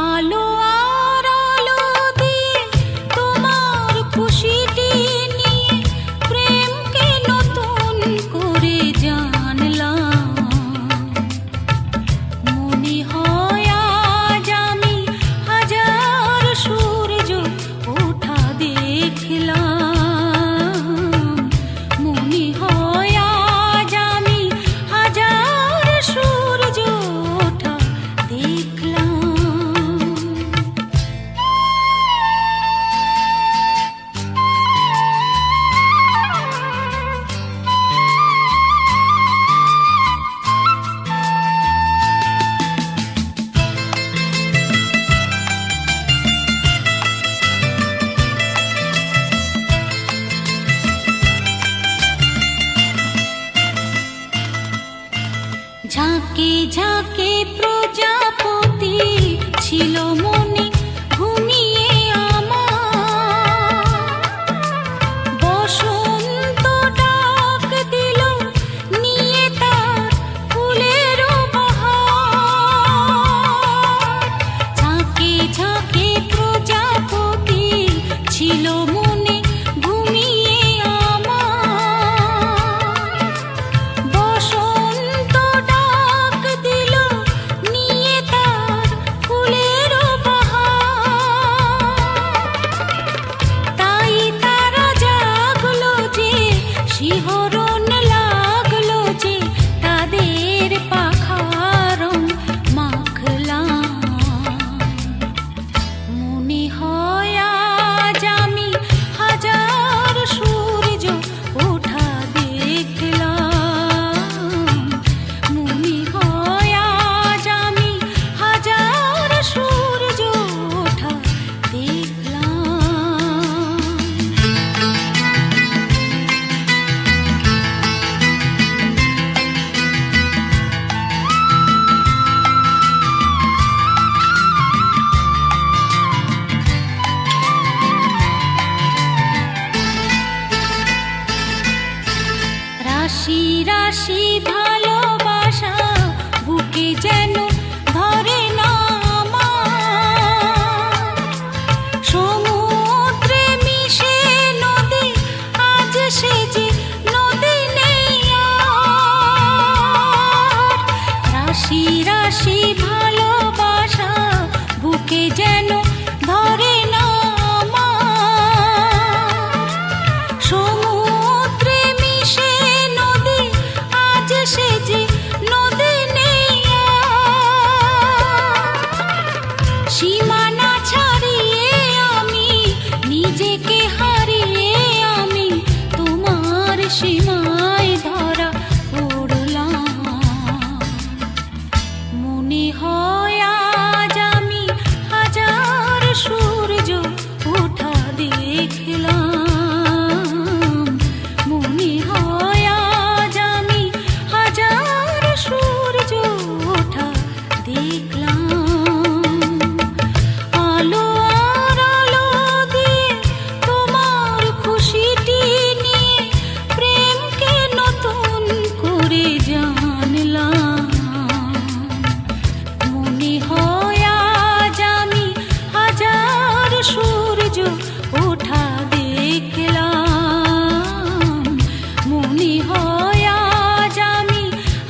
আলো আর আলো দিয়ে তোমার বিশ্বাসী ভালোবাসা বুকে যেন ধরে না আমার। সমুদ্রে মিশে নদী আজ সে যে নদী নেই আর। সীমানা ছাড়িয়ে আমি নিজেকে হারিয়ে আমি তোমার সীমায় ধরা পড়লাম। মনে হয় আজ আমি হাজার সূর্য ওঠা দেখলাম। মনে হয় আজ আমি হাজার সূর্য ওঠা দেখলাম। আলো আর আলো দিয়ে তোমার খুশিটি নিয়ে প্রেমকে নতুন করে জানলাম। মনে হয় আজ আমি হাজার সূর্য ওঠা দেখলাম। মনে হয় আজ আমি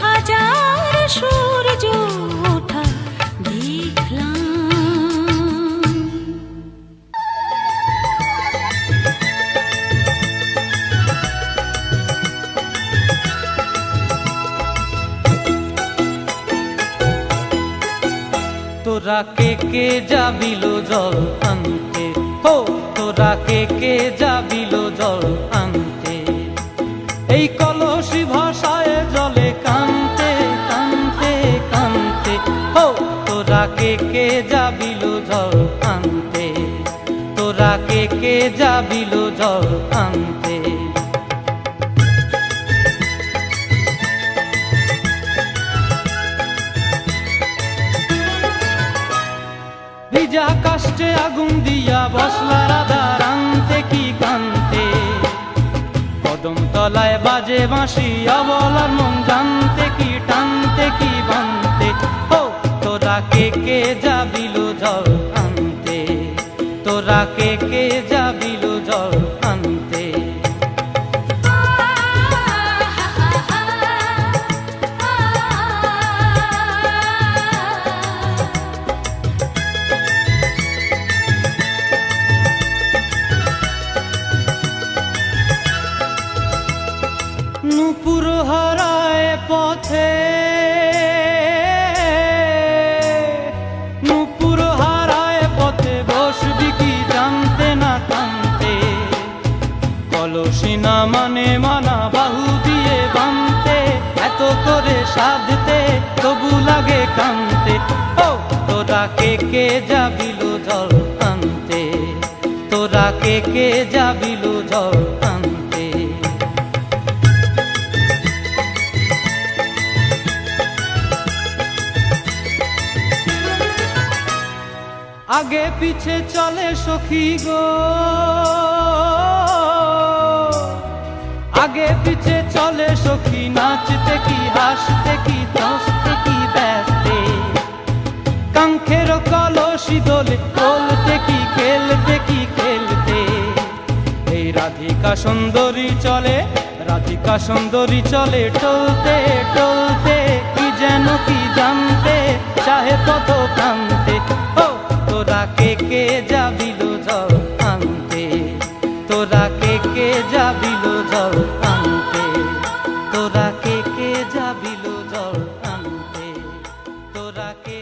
হাজার সূর্য ওঠা দেখলাম। তোরা কে যাবিল জল আনতে, হো তোরা কে যাবিল জল আনতে। এই কলসি ভাষায় জলে কানতে কানতে কানতে, হো তোরা কে যাবিল জল আনতে। তোরা কে যাবিল জল আনতে। ভিজা কাষ্টে আগুন দিয়া বসলা রাধা রানতে কি কানতে। কদম তলায় বাজে বাঁশি অবলার মন জানতে কি টানতে কি বানতে। ও তোরা কে যাবিল জল আনতে। তোরা কে যাবিল জল আনতে। নূপুর হারায় পথে, নূপুর হারায় পথে বসবি কি জানতে না কানতে। কলসি না মানে মানা বাহু দিয়ে বানতে, এত করে সাধতে তবু লাগে কানতে। ও তোরা কে যাবিল জল আনতে। তোরা কে যাবিল জল আনতে। আগে পিছে চলে সখী গো, আগে পিছে চলে সখী নাচতে কি হাসতে কি হাসতে কি ব্যস্তে। কাঙ্ক্ষের কলসি দোলে বলতে কি খেলতে কি খেলতে। এই রাধিকা সুন্দরী চলে, রাধিকা সুন্দরী চলে টলতে টলতে কি যেন কি জানতে চাহে কত প্রান্তে। ও তোরা কে যাবিল জল আনতে। তোরা কে যাবিল জল আনতে। তোরা কে যাবিল জল আনতে। তোরা কে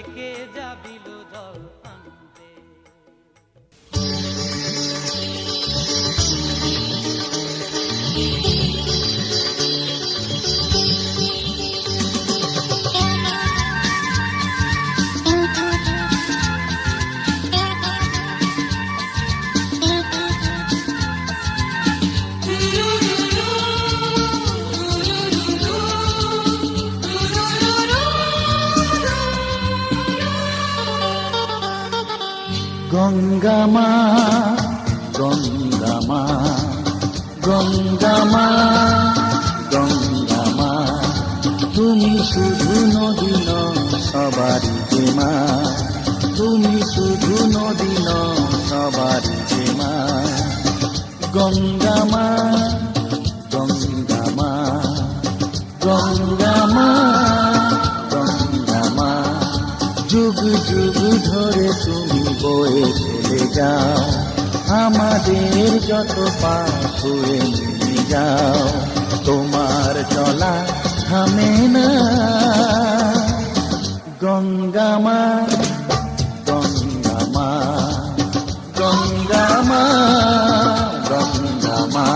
যাবিল জল আনতে। গঙ্গা মা, গঙ্গা মা, গঙ্গা মা, গঙ্গা মা, তুমি শুধু নদী নও সবারই যে মা। তুমি শুধু নদী নও সবারই যে মা। গঙ্গা মা, গঙ্গা মা, গঙ্গা মা, গঙ্গা মা। যুগ যুগ ধরে তুমি বয়ে চলে যাও, আমাদের যত পাপ ছুঁয়ে নিয়ে যাও, তোমার চলা থামে না। গঙ্গা মা, গঙ্গা মা, গঙ্গা মা, গঙ্গা মা।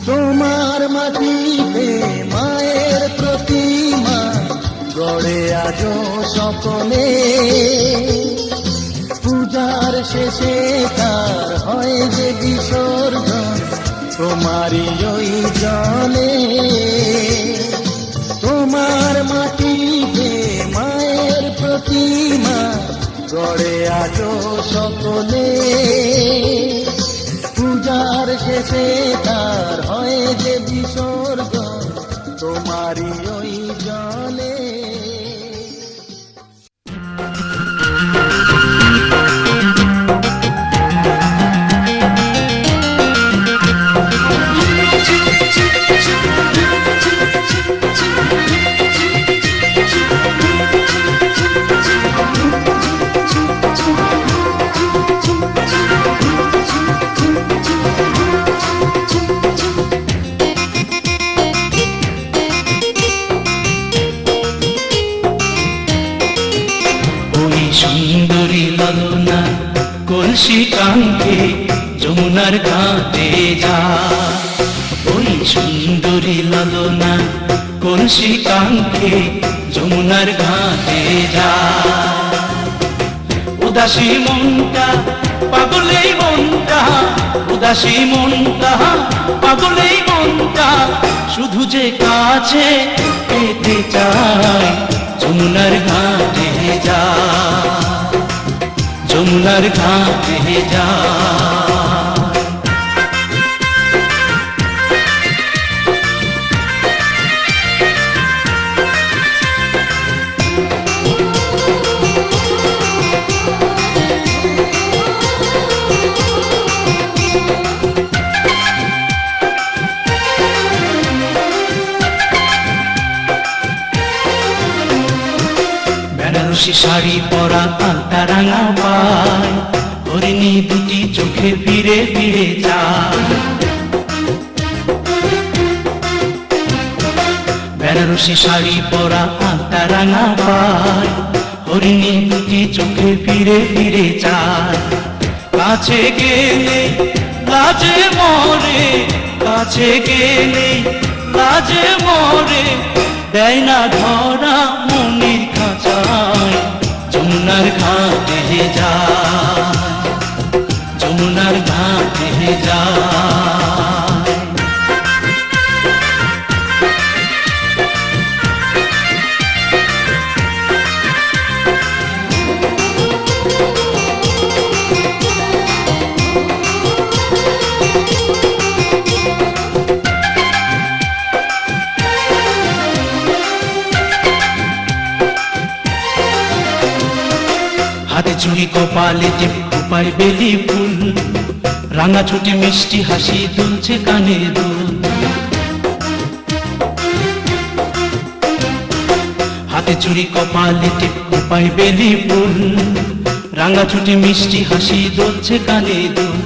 তোমার মাটিতে মায়ের প্রতিমা গড়ে আজো সকলে, পূজার শেষে তার হয় যে বিসর্জন তোমারই ওই জলে। তোমার মাটিতে মায়ের প্রতিমা গড়ে আজো সকলে, পূজার শেষে তার হয় যে বিসর্জন তোমারই ওই জলে। সুন্দরী ললনা কলসি কাঙ্ক্ষে যমুনার ঘাটে যা, ওই সুন্দরী ললনা কলসি কাঙ্ক্ষে যমুনার ঘাটে যা। উদাসী মনটা পাগলেই মনটা, উদাসী মনটা পাগলেই মনটা, শুধু যে কাছে পেতে চায় যমুনার ঘাটে যা, যমুনার ঘাটে যা। বেনারসি শাড়ি পরা আলতা রাঙা পায়, হরিণী দুটি চোখে ফিরে ফিরে যায়। বেনারসি শাড়ি পরা আলতা রাঙা পায়, হরিণী দুটি চোখে ফিরে ফিরে যায়। কাছে গেলে লাজে মরে, কাছে গেলে লাজে মরে, দেয় না ধরা মনির খাঁচায় যমুনার ঘাটে যায়, যমুনার ঘাটে যায়। হাতে চুড়ি কপালে টিপ খোপায় বেলি ফুল, রাঙা ছুটি মিষ্টি হাসি দুলছে কানে দুল। হাতে চুড়ি কপালে টিপ খোপায় বেলি ফুল, রাঙা ছুটি মিষ্টি হাসি দুলছে কানে দুল।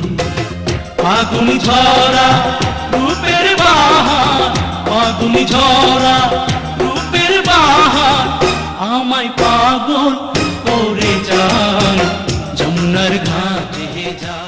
ফাগুন ঝরা রূপের বাহার, ফাগুন ঝরা রূপের বাহার, আমায় পাগল করে যায় যমুনার ঘাটে যায়।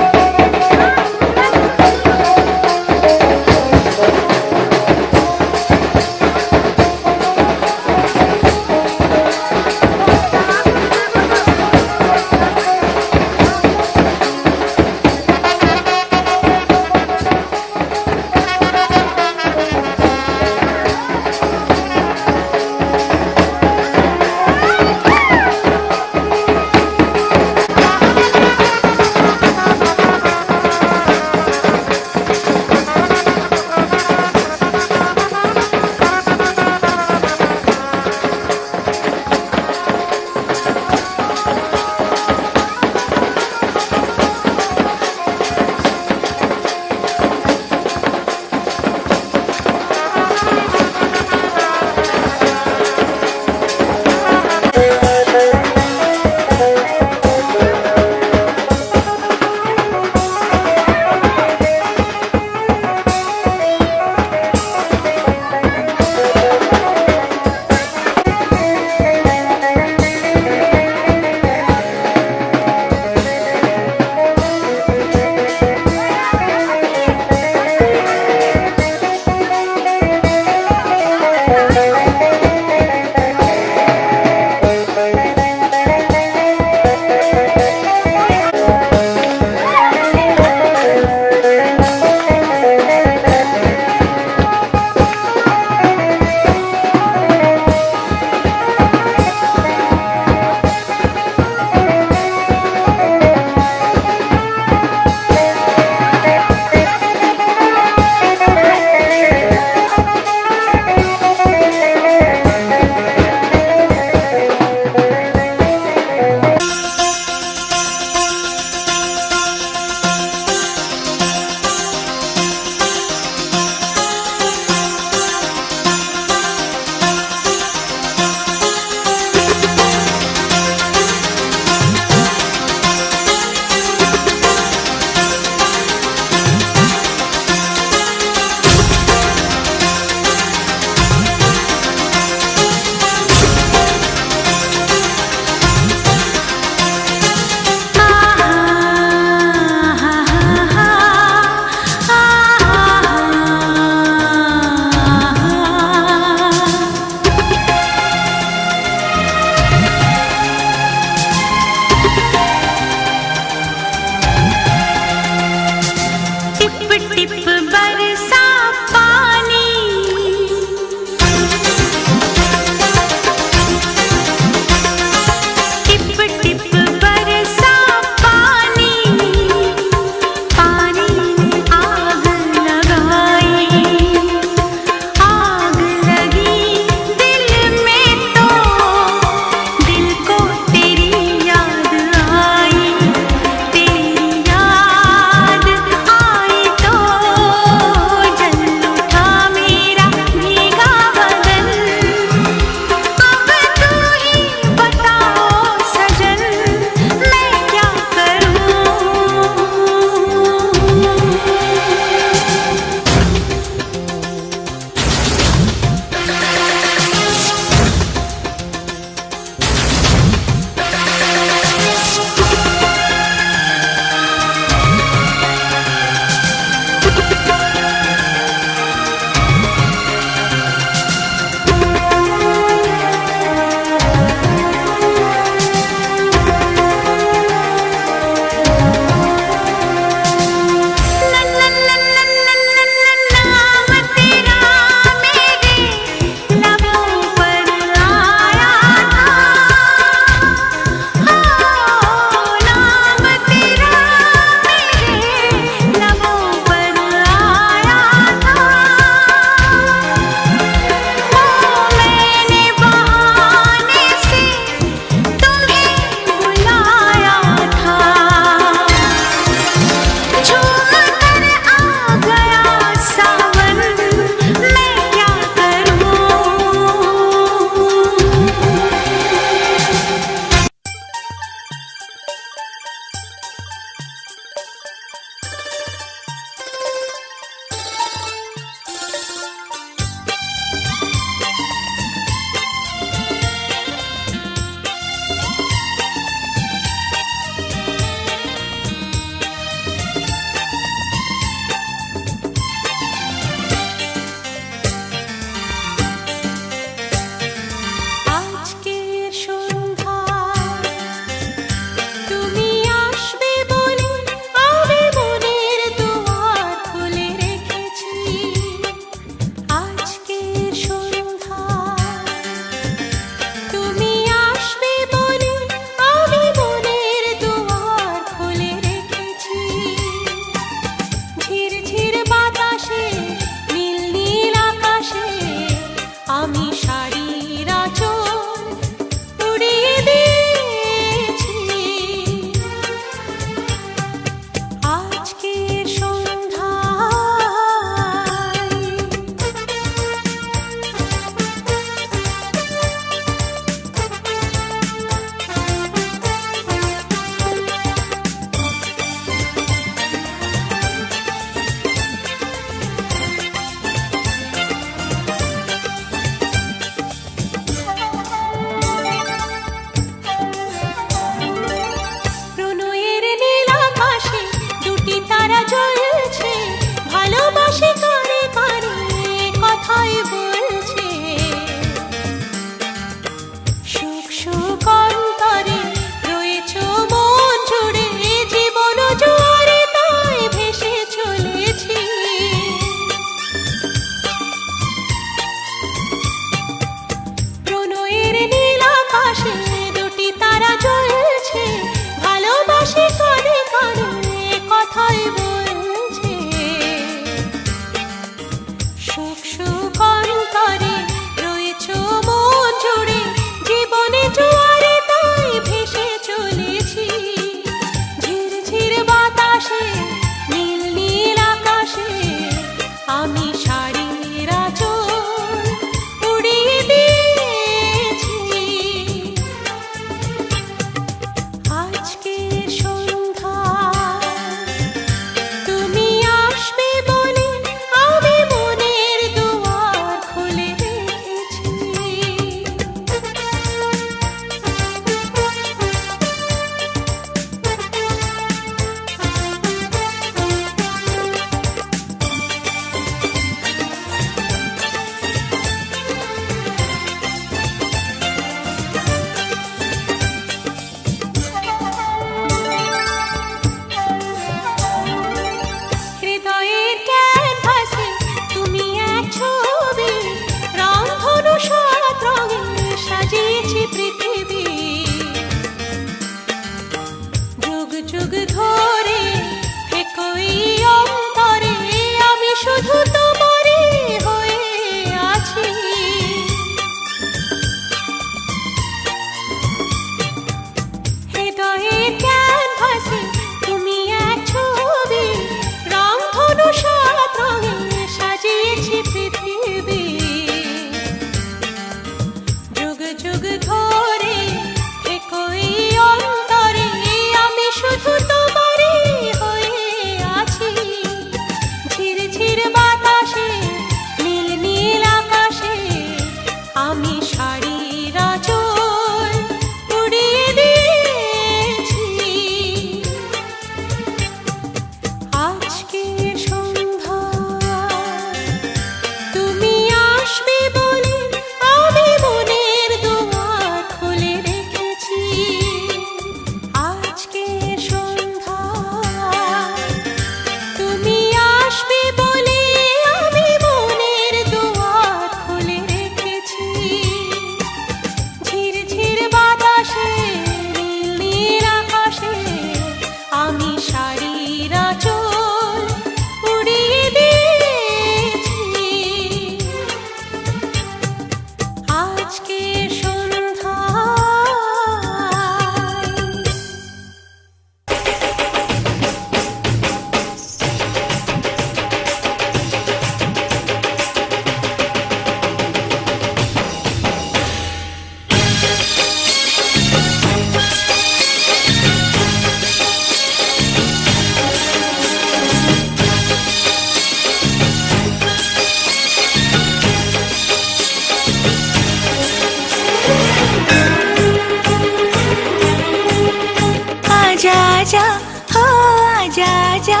आजा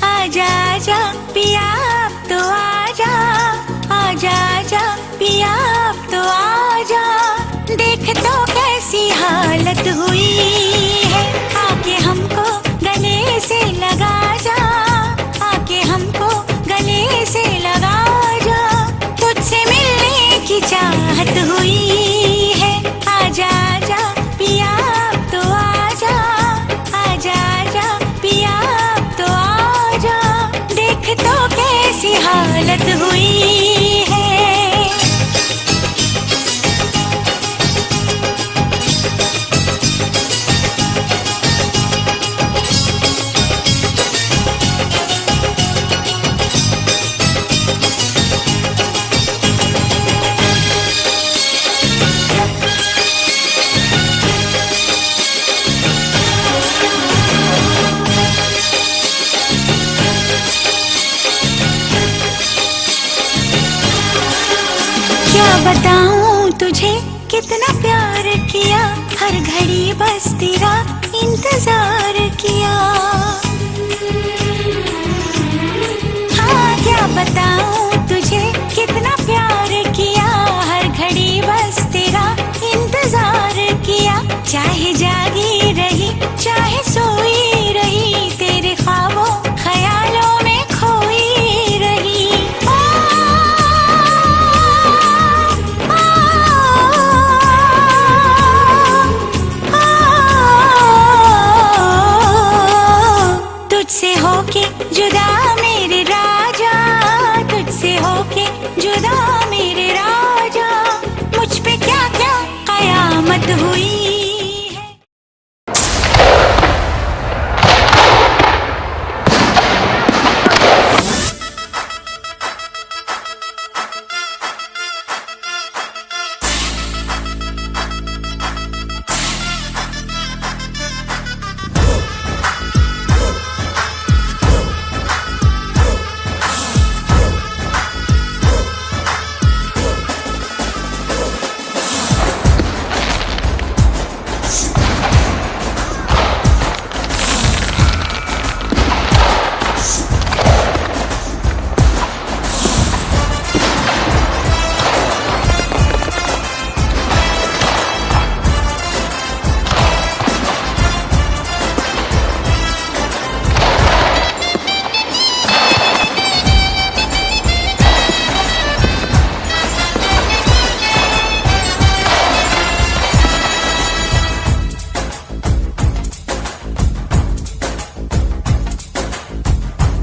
आजा आजा पिया अब तो आजा आजा आजा पिया अब तो आजा। देख तो कैसी हालत हुई है, आके हमको गले से लगा जा, आके हमको गले से लगा जा। तुझसे मिलने की चाहत हुई है, आजा आजा पिया अब तो आजा आजा आजा पिया अब तो आजा। देख तो कैसी हालत हुई है। क्या बताऊं तुझे कितना प्यार किया, हर घड़ी बस तेरा इंतजार किया। हाँ क्या बताऊं तुझे कितना प्यार किया, हर घड़ी बस तेरा इंतजार किया। चाहे जागी रही चाहे सोई रही, तेरे ख्वाबों ख्यालों में खोई रही। तुझसे होके जुदा मेरे राजा, तुझसे होके जुदा मेरे राजा। मुझ पे क्या क्या कयामत हुई है।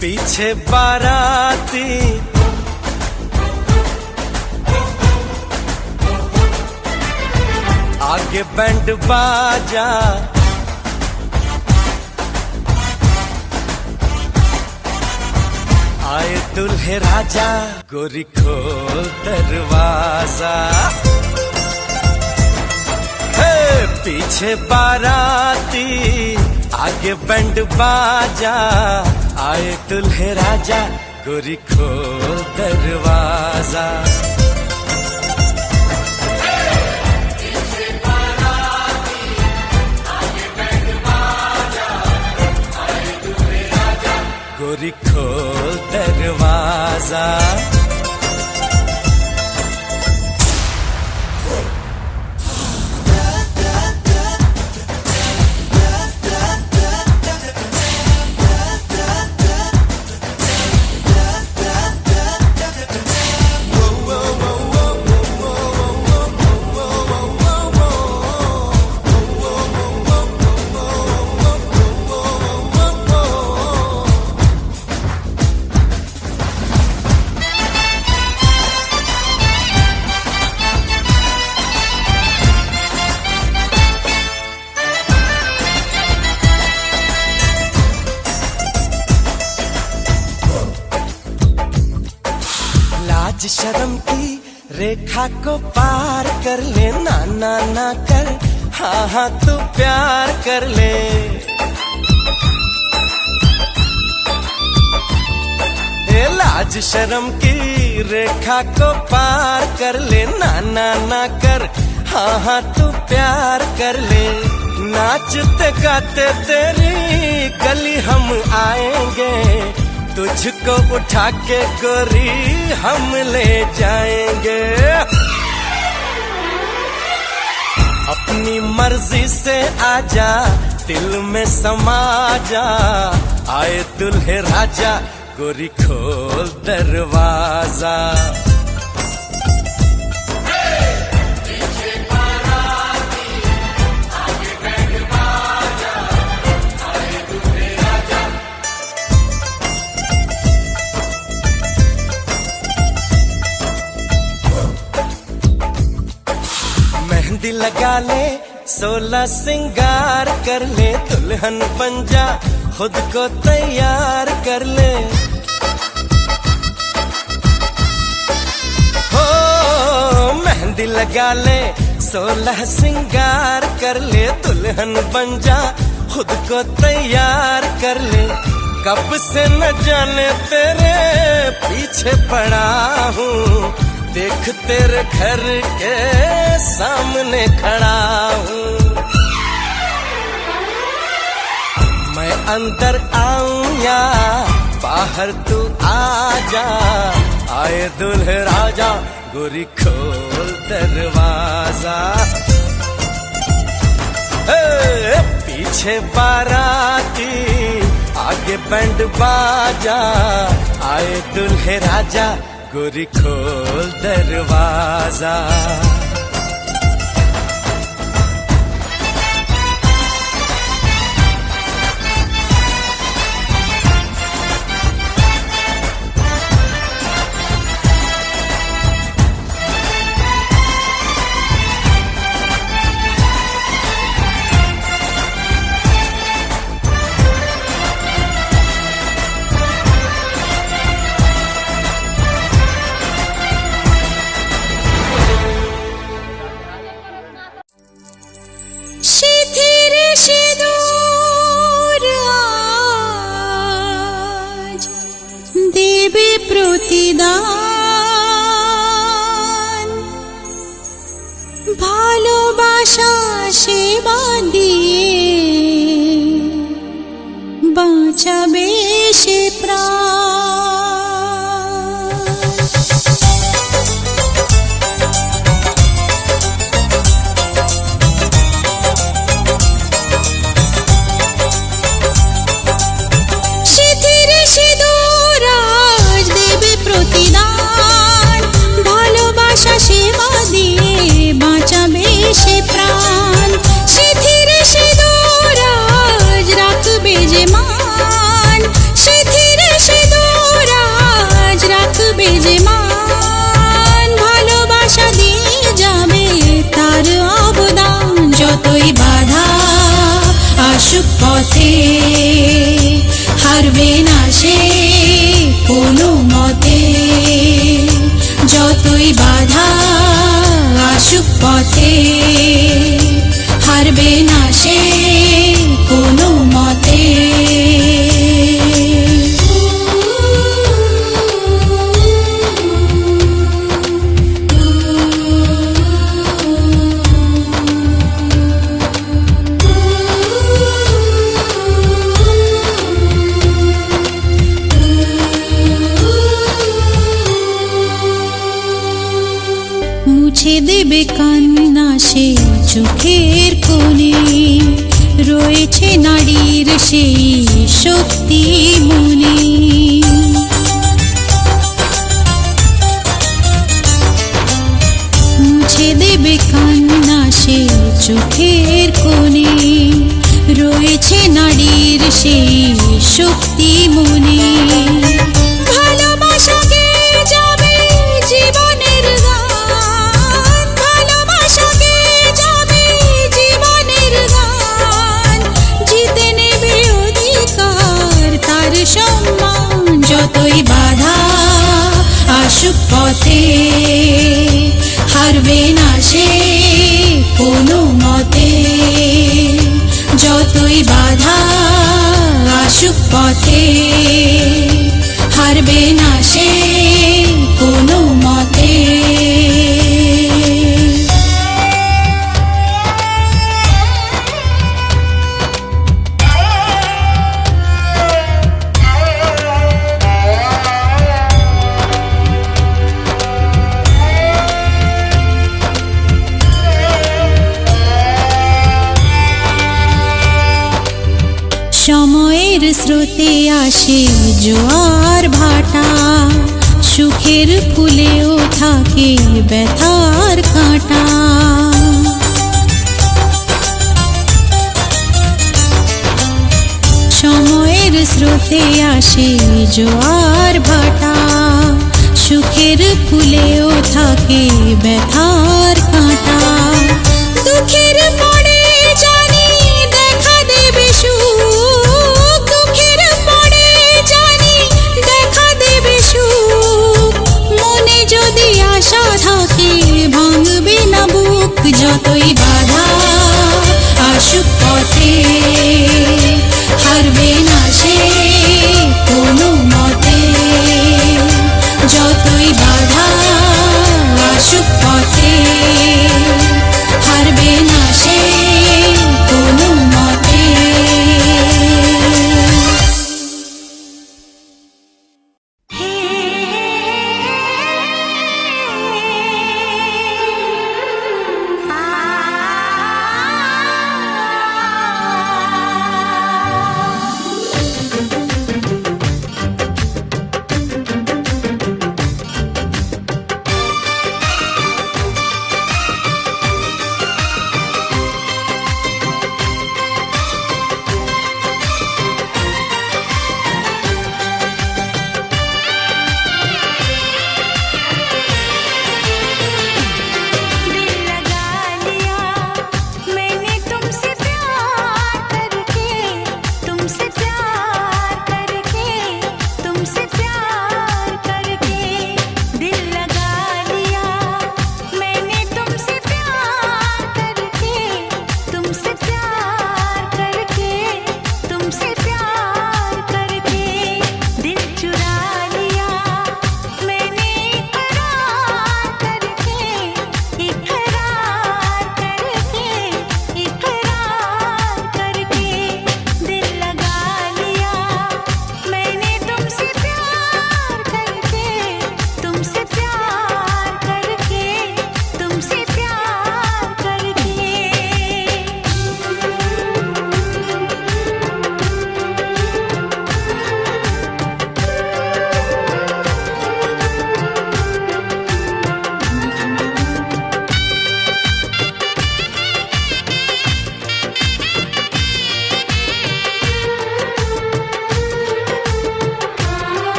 पीछे बाराती आगे बैंड बाजा, आए दुल्हे राजा, गोरी खोल दरवाजा। हे पीछे बाराती आगे बैंड बाजा, आए दुल्हे राजा, गोरी खोल दरवाजा। गोरी खोल दरवाजा। लाज शर्म की रेखा को पार कर ले, ना ना ना कर, हाँ हाँ तू प्यार कर ले। ए लाज शर्म की रेखा को पार कर ले, ना ना ना कर, हाँ हाँ तू प्यार कर ले। ना नाचते गाते तेरी गली हम आएंगे, तुझको उठा के गोरी हम ले जाएंगे। अपनी मर्जी से आजा, दिल में समा जा, आए दुल्हे राजा, गोरी खोल दरवाजा। मेहंदी लगा ले, 16 सिंगार कर ले, दुल्हन बन जा, खुद को तैयार कर ले। हो मेहंदी लगा ले, 16 सिंगार कर ले, दुल्हन बन जा, खुद को तैयार कर ले। कब से न जाने तेरे पीछे पड़ा हूँ, देख तेरे घर के सामने खड़ा हूँ। मैं अंदर आऊं या बाहर तू आजा, आए दुल्हे राजा, गोरी खोल दरवाजा। पीछे बाराती, आगे बैंड बाजा, आए दुल्हे राजा, गोरी खोल दरवाजा। প্রতিদান ভালোবাসা সেবা দিয়ে বাঁচাবে সে প্রাণ। প্রতিদান ভালোবাসা সেবা দিয়ে বাঁচাবে সে প্রাণ। সিথির সিঁদুরাজ রাখবে যে মান, সিথির সিঁদুরাজ রাখবে যে মান। ভালোবাসা দিয়ে যাবে তার অবদান। যতই বাধা আসুক পথে হারবে না সে কোনো মতে। যতই বাধা আসুক পথে হারবে না সে কোনো মতে। মুছে দেবে কান্না সে চোখের কোণে, রয়েছে নারীর সেই শক্তি মনে। মুছে দেবে কান্না সে চোখের কোণে, রয়েছে নারীর সেই শক্তি মনে। ভালোবাসাকে যাবে জীবনের গান, ভালোবাসাকে যাবে জীবনের গান। জিতে নেবে অধিকার তার সম্মান। যতই বাধা আসুক পথে হারবে না সে কোনো মতে। যতই বাধা আসুক পথে হারবে না সে কোনো মতে। সময়ের স্রোতে আসে জোয়ার ভাটা, সুখের ফুলেও থাকে ব্যথার কাঁটা। সময়ের স্রোতে আসে জোয়ার ভাটা, সুখের ফুলেও থাকে ব্যথার কাঁটা। দুঃখের পরে জানি দেখা দেবে সুখ, দুঃখের পরে জানি দেখা দেবে সুখ। মনে যদি আশা থাকে ভাঙবে না বুক, যতই বাধা আসুক পথে হারবে না সে কোনো মতে। যতই বাধা আসুক পথে হারবে না সে কোনো মতে।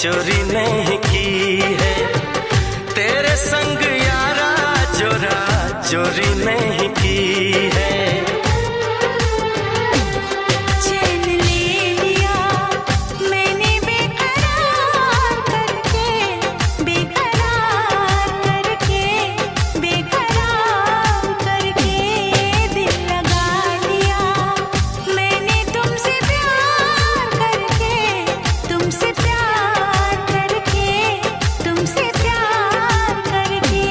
चोरी नहीं की है तेरे संग यारा, चोरा चोरी नहीं की है। चैन ले लिया मैंने बेकरार करके, बेकरार करके, बेकरार करके। दिल लगा लिया मैंने तुमसे प्यार करके, तुमसे प्यार करके, तुमसे प्यार करके।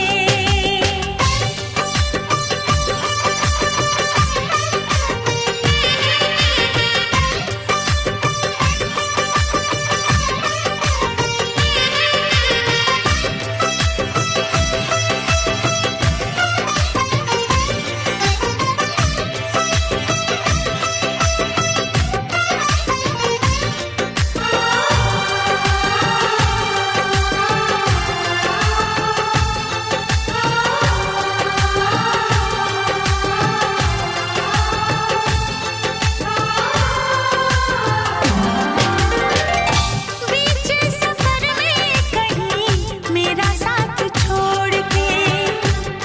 बीच सफर में कहीं मेरा साथ छोड़ के,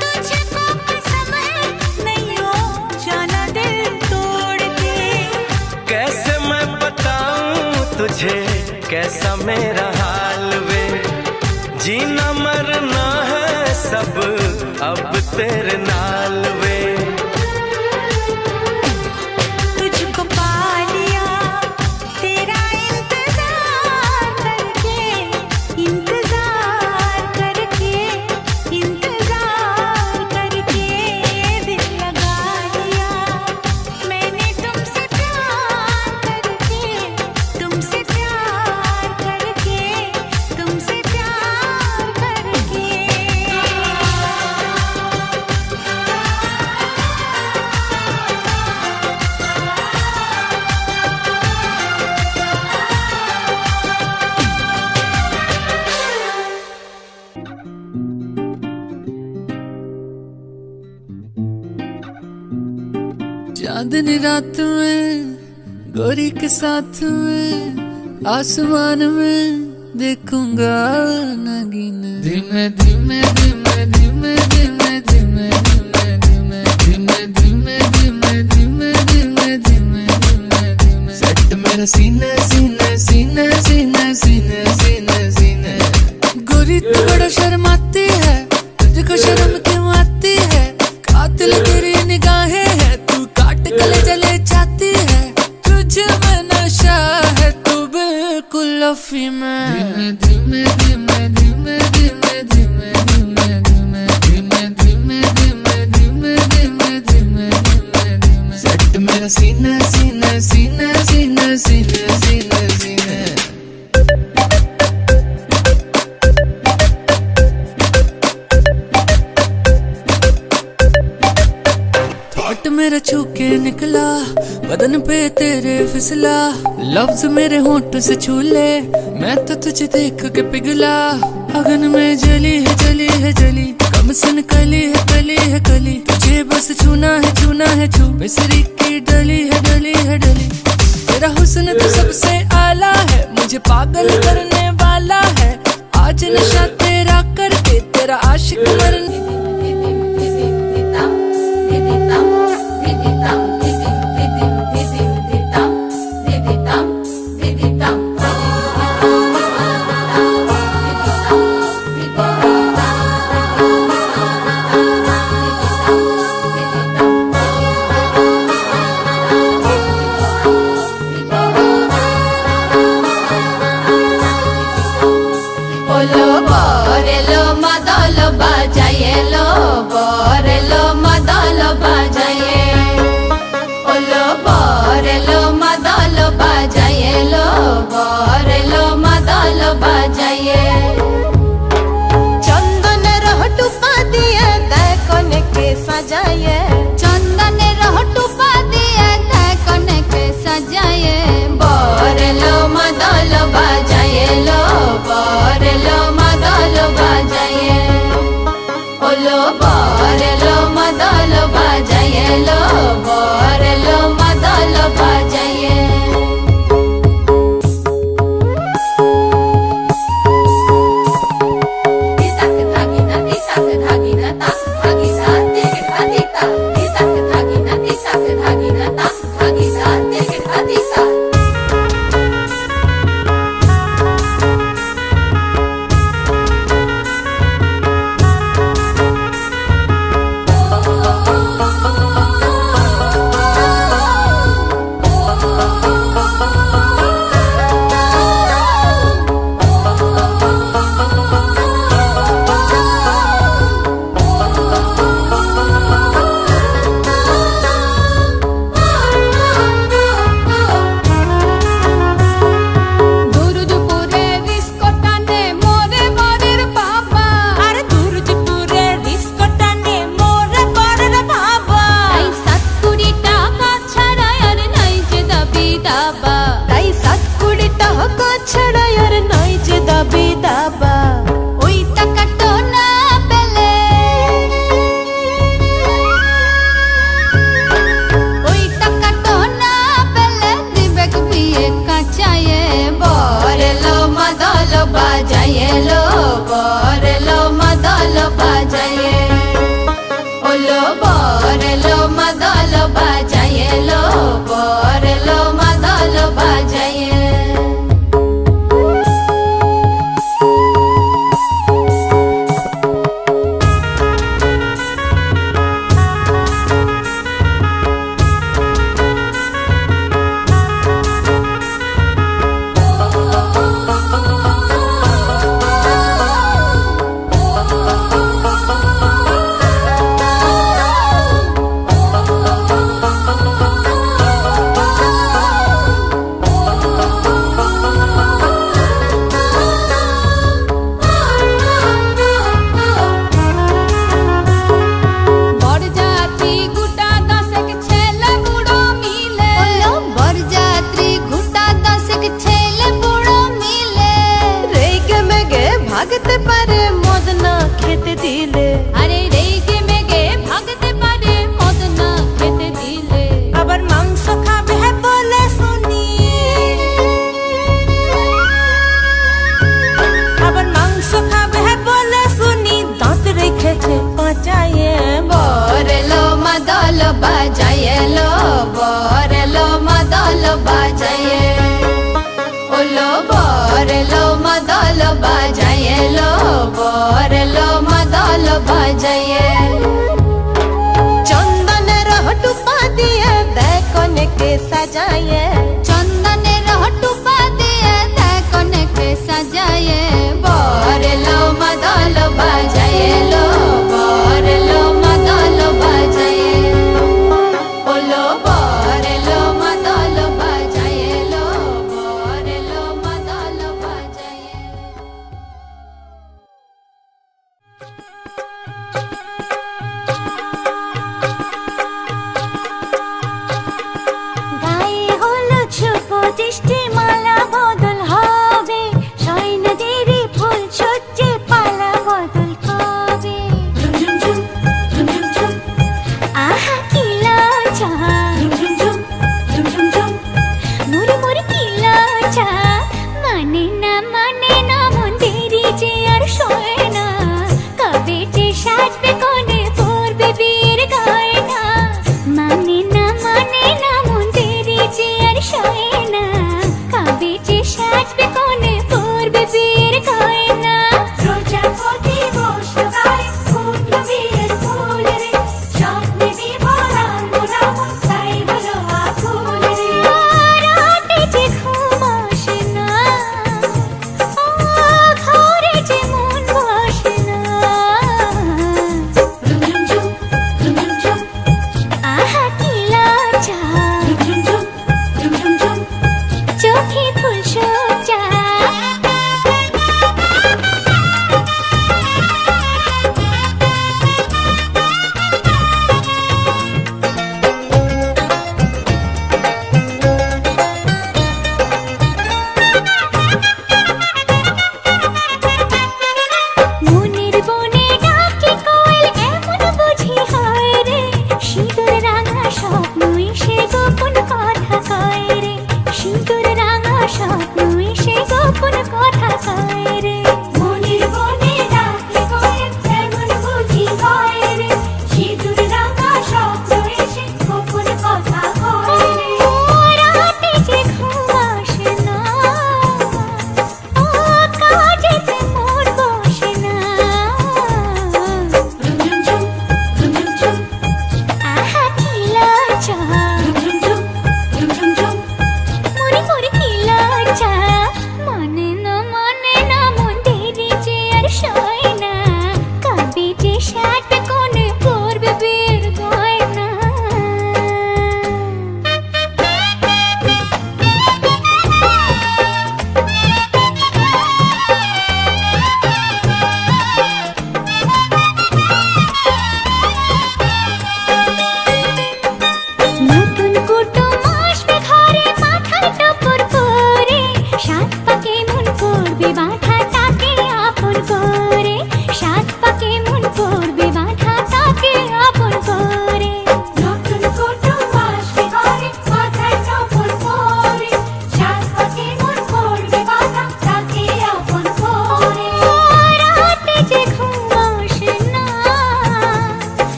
तुझको कसम है नहीं हो जाना दिल तोड़ के। कैसे मैं बताऊं तुझे कैसा मेरा हाल वे, जीना मरना है सब अब तेरे नाल वे। तुझको पा लिया तेरा इंतजार करके, इंतजार करके, चांदनी रात में गोरी के साथ में आसमान में देखूंगा नगीन धीमे धीमे धीमे धीमे धीमे धीमे धीमे धीमे धीमे धीमे धीमे धीमे धीमे धीमे धीमे सेट मेरा सीने सीने सीने सीने सीने सीने सीने गोरी तू बड़ा शर्माती है तुझको शर्म क्यों आती है कातिल तेरी निगाहें है तू काट गले जले जाती है तुझे में नशा है तू बिल्कुल लफी में धीमे धीमे धीमे धीमे धीमे धीमे धीमे धीमे धीमे धीमे धीमे धीमे धीमे धीमे धीमे सेट मेरा सीने सीने सीने सीने सीने सीने सीने थॉट मेरा छू के निकला बदन पे तेरे फिसला लफ्ज मेरे होंठ से छू ले मैं तो तुझे देख के पिघला अगन में जली है जली है जली कम सन कली है कली तुझे बस छूना है छू मिसरी की डली है डली तेरा हुस्न तो सबसे आला है मुझे पागल करने वाला है आज नशा तेरा करके तेरा आशिक मरने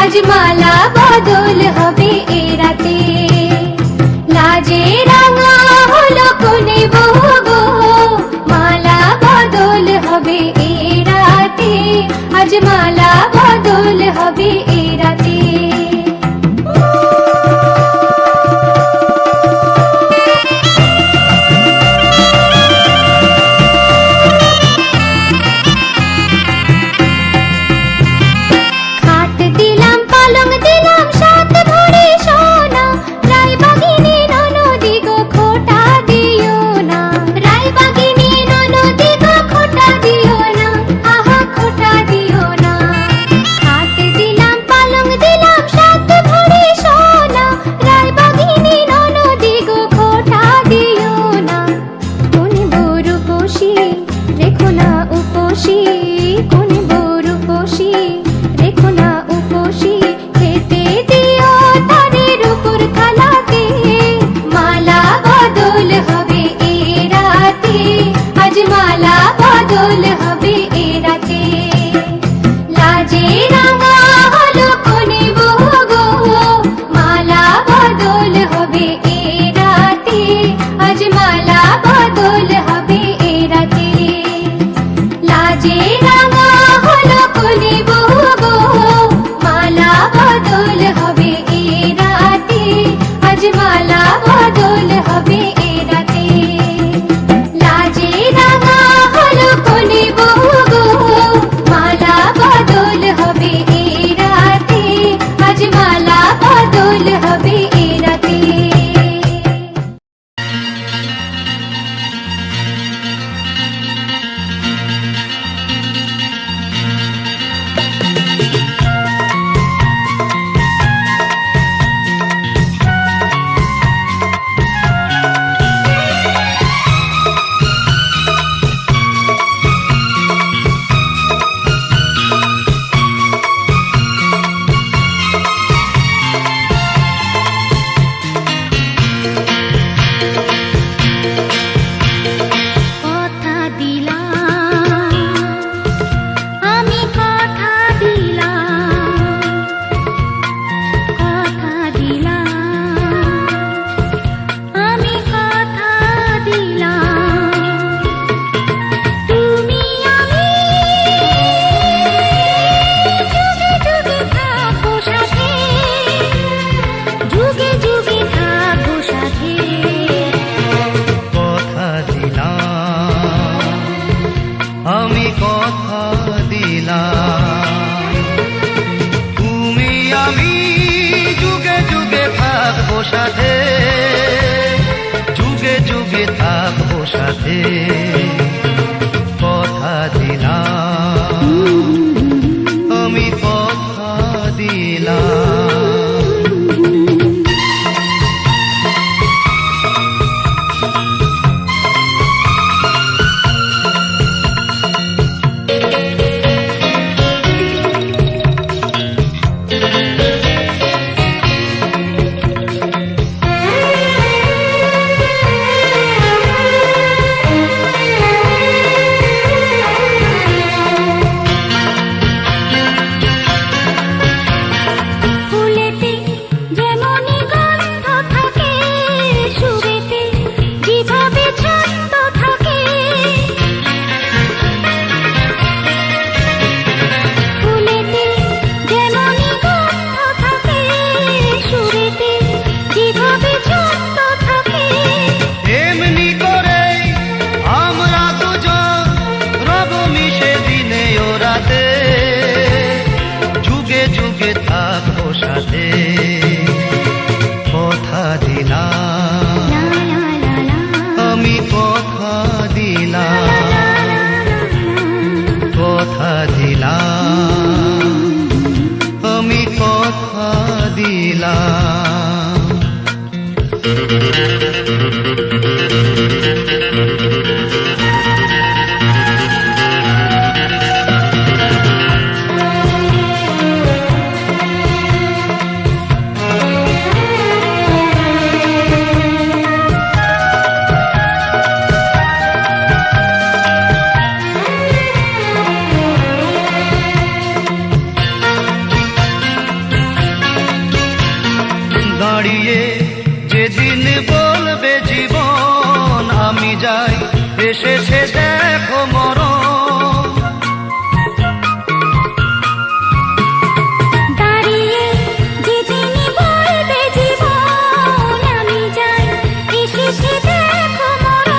আজ মালা বদল হবে এ রাতে লাজে রাঙা হলো কোনে বহু গো মালা বদল হবে এ রাতে আজ মালা বদল হবে এ রাতে সাথে যুগে যুগে থাকবো সাথে কথা দিলাম আমি কথা দিলাম সাথে কথা দিলাম আমি কথা দিলাম কথা দিলাম আমি কথা দিলাম এসেছে দেখো মরণ, দাঁড়িয়ে যেদিনই বলবে জীবন আমি যাই, এসেছে দেখো মরণ,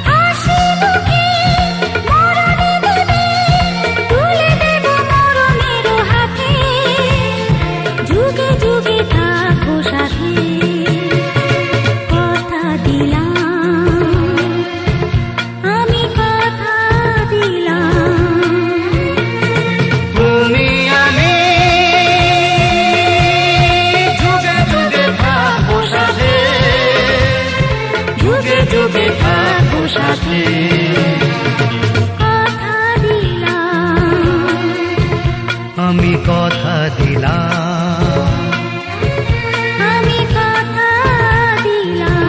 হাসি মুখে মরণে দেবে, তুলে দেব মরণের হাতে, যুগে যুগে থাকো সাথে, কথা দিলাম আমি, কথা দিলাম। তুমি আমি যুগে যুগে থাকবো সাথে, যুগে যুগে থাকবো সাথে, কথা দিলাম আমি কথা দিলাম, আমি, কথা দিলাম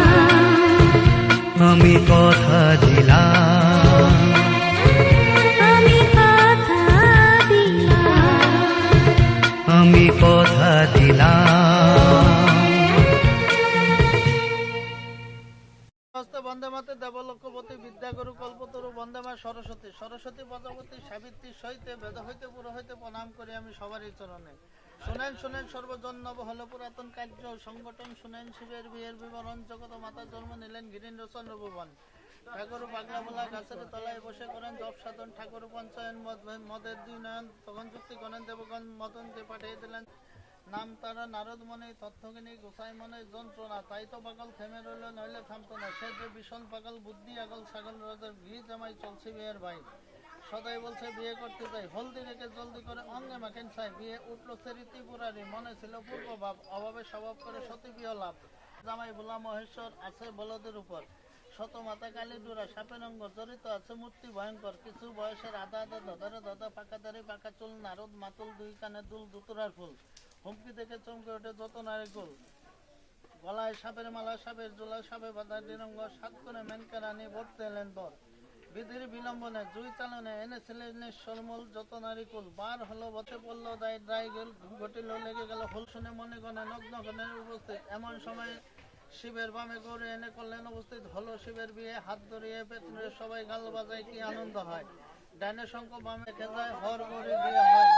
আমি কথা দিলাম, আমি, কথা দিলাম। আমি কথা দিলাম। হস্তে বন্দে মাতে দেবলক্ষ্যপতি বিদ্যাগুরু কল্পতরু বন্দে মা সরস্বতী, সরস্বতী পদ্মাবতী সাবিত্রী সহিতে বেদ হইতে পুরো হইতে প্রণাম করি আমি সবারই চরণে। শুনেন শুনেন সর্বজন নব হল পুরাতন কার্য সংগঠন, শুনেন শিবের বিয়ের বিবরণ, জগত মাতা জন্ম নিলেন গিরীন্দ্র চন্দ্র ভুবন। ঠাকুর পাগলা বলা গাছের তলায় বসে করেন জপ সাধন, ঠাকুর পঞ্চায়ন মদের দুই নয়ন, তখন যুক্তি করেন দেবগণ মদন যে পাঠিয়ে দিলেন নাম তারা নারদ মনে, তথ্যগিনী গোসাই মনে যন্ত্রণা, তাই তো পাগল থেমে রইল নইলে থামতো না, সে যে ভীষণ পাগল বুদ্ধি আগল ছাগল রাজার ঘি জামাই চলছে বিয়ের ভাই, সদাই বলছে বিয়ে করতে চাই, হলদি রেখে জলদি করে অঙ্গে মাখেন চাই, বিয়ে উঠলো সেরি ত্রিপুরারি, মনে ছিল পূর্ব ভাব, অভাবে স্বভাব করে সতী বিয় লাভ, জামাই ভোলা মহেশ্বর আছে বলদের উপর, শত মাতা কালী ডোরা সাপের অঙ্গ জড়িত আছে মূর্তি ভয়ঙ্কর, কিছু বয়সের আধা আধা ধদারে ধদা পাকা দাড়ি পাকা চুল, নারদ মাতুল দুই কানে দুল দুতুরার ফুল, হুমকি দেখে চমকে ওঠে যত নারী গোল, গলায় সাপের মালা সাপের জোলা সাপে বাঁধা নিরঙ্গ, সাত করে মেনকা রানী ভরতে এলেন বর, বিধির বিলম্বনে জুই চালনে এনেছিলেন সরমূল যত নারী কুল, বার হলো বসে পড়লো দায় দায় গেল ঘটিল লেগে গেল, ফুল শুনে মনে গণে নগ্ন গণের উপস্থিত, এমন সময় শিবের বামে গড়ে এনে করলেন উপস্থিত, হলো শিবের বিয়ে, হাত ধরিয়ে পেটে সবাই গাল বাজায় কি আনন্দ হয়, ডাইনে শঙ্খ বামে খেজায় হর গড়ে বিয়ে হয়,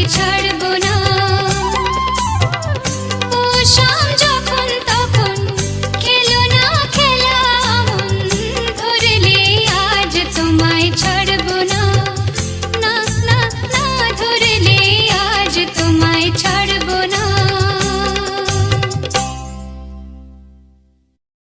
छड़